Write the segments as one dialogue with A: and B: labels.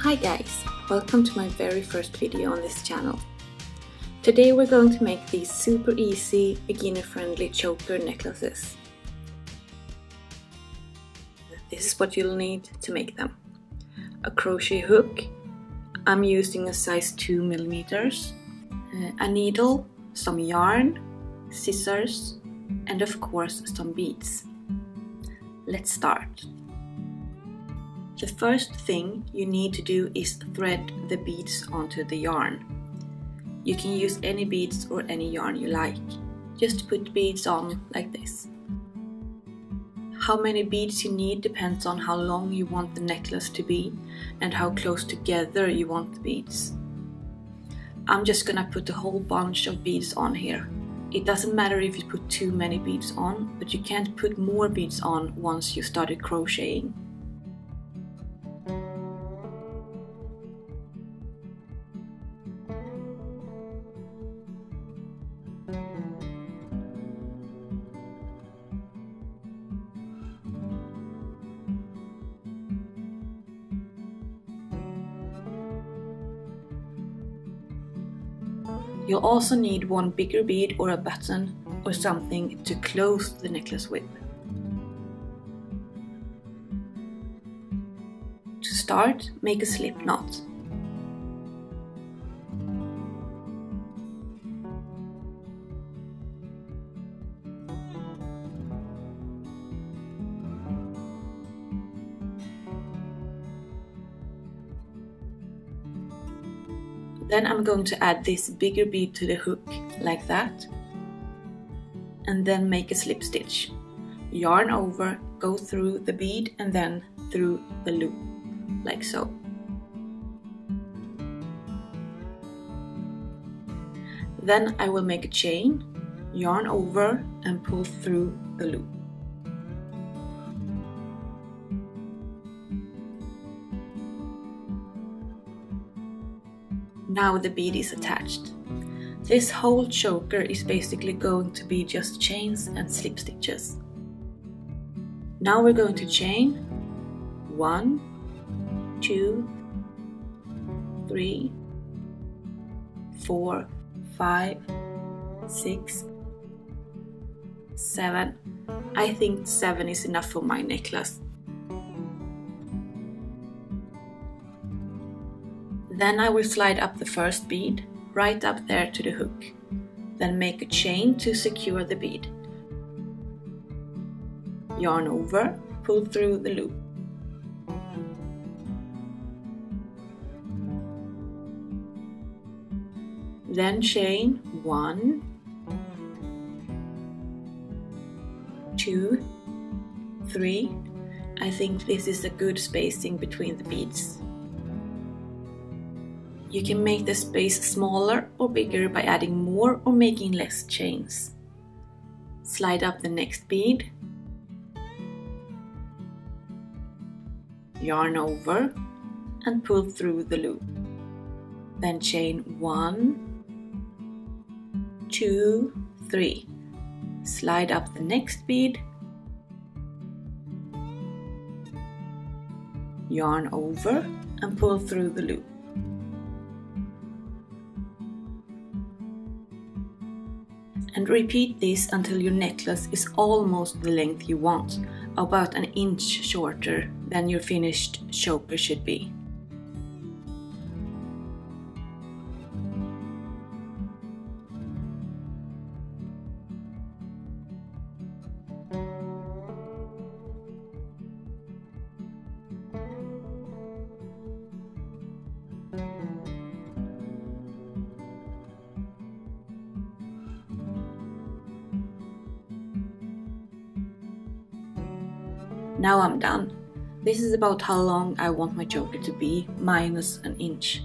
A: Hi guys, welcome to my very first video on this channel. Today we're going to make these super easy, beginner-friendly choker necklaces. This is what you'll need to make them. A crochet hook, I'm using a size 2 millimeters, a needle, some yarn, scissors, and of course some beads. Let's start. The first thing you need to do is thread the beads onto the yarn. You can use any beads or any yarn you like. Just put beads on like this. How many beads you need depends on how long you want the necklace to be and how close together you want the beads. I'm just gonna put a whole bunch of beads on here. It doesn't matter if you put too many beads on, but you can't put more beads on once you started crocheting. You'll also need one bigger bead or a button or something to close the necklace with. To start, make a slip knot. Then I'm going to add this bigger bead to the hook, like that. And then make a slip stitch. Yarn over, go through the bead and then through the loop, like so. Then I will make a chain, yarn over and pull through the loop. Now the bead is attached. This whole choker is basically going to be just chains and slip stitches. Now we're going to chain 1, 2, 3, 4, 5, 6, 7. I think 7 is enough for my necklace. Then I will slide up the first bead, right up there to the hook. Then make a chain to secure the bead. Yarn over, pull through the loop. Then chain 1, 2, 3. I think this is a good spacing between the beads. You can make the space smaller or bigger by adding more or making less chains. Slide up the next bead. Yarn over and pull through the loop. Then chain 1, 2, 3. Slide up the next bead. Yarn over and pull through the loop. And repeat this until your necklace is almost the length you want, about an inch shorter than your finished choker should be. Now I'm done. This is about how long I want my choker to be, minus an inch.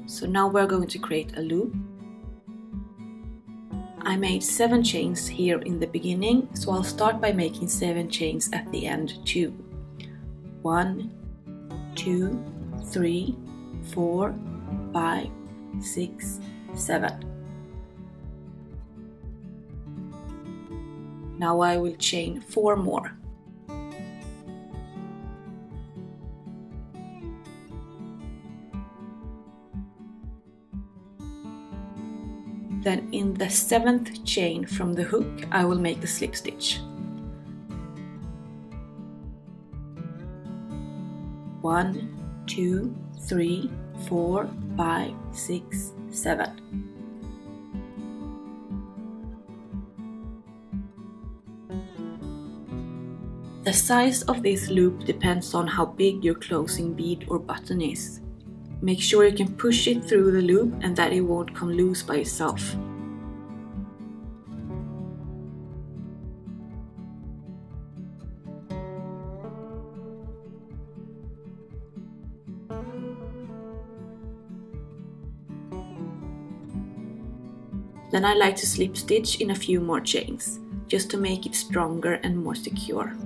A: So now we're going to create a loop. I made 7 chains here in the beginning, so I'll start by making 7 chains at the end too. 1, 2, 3, 4, 5, 6, 7. Now I will chain 4 more. Then in the 7th chain from the hook I will make the slip stitch. 1, 2, 3, 4, 5, 6, 7. The size of this loop depends on how big your closing bead or button is. Make sure you can push it through the loop and that it won't come loose by itself. Then I like to slip stitch in a few more chains, just to make it stronger and more secure.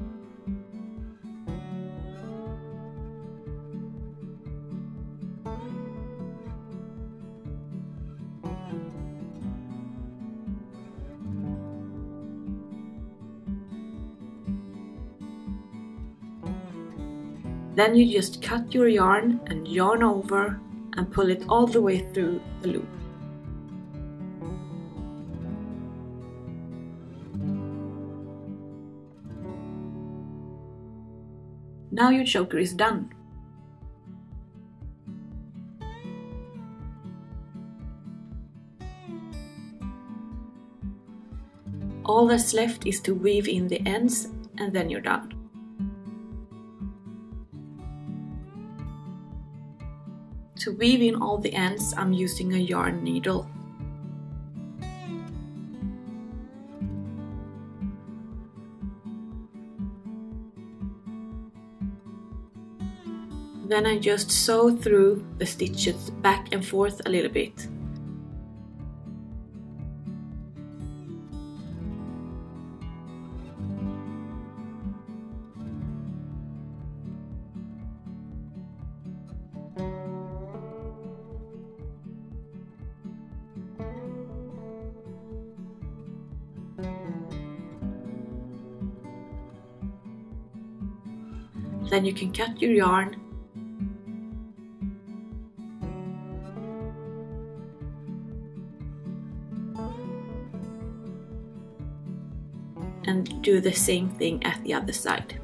A: Then you just cut your yarn and yarn over and pull it all the way through the loop. Now your choker is done. All that's left is to weave in the ends and then you're done. To weave in all the ends, I'm using a yarn needle. Then I just sew through the stitches back and forth a little bit. Then you can cut your yarn and do the same thing at the other side.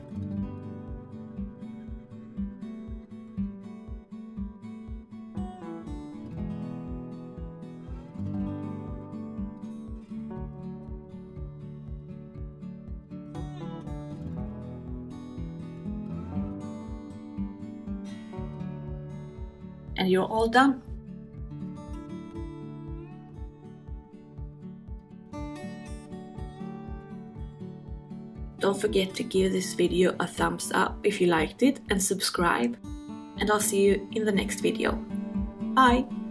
A: And you're all done. Don't forget to give this video a thumbs up if you liked it and subscribe. And I'll see you in the next video. Bye!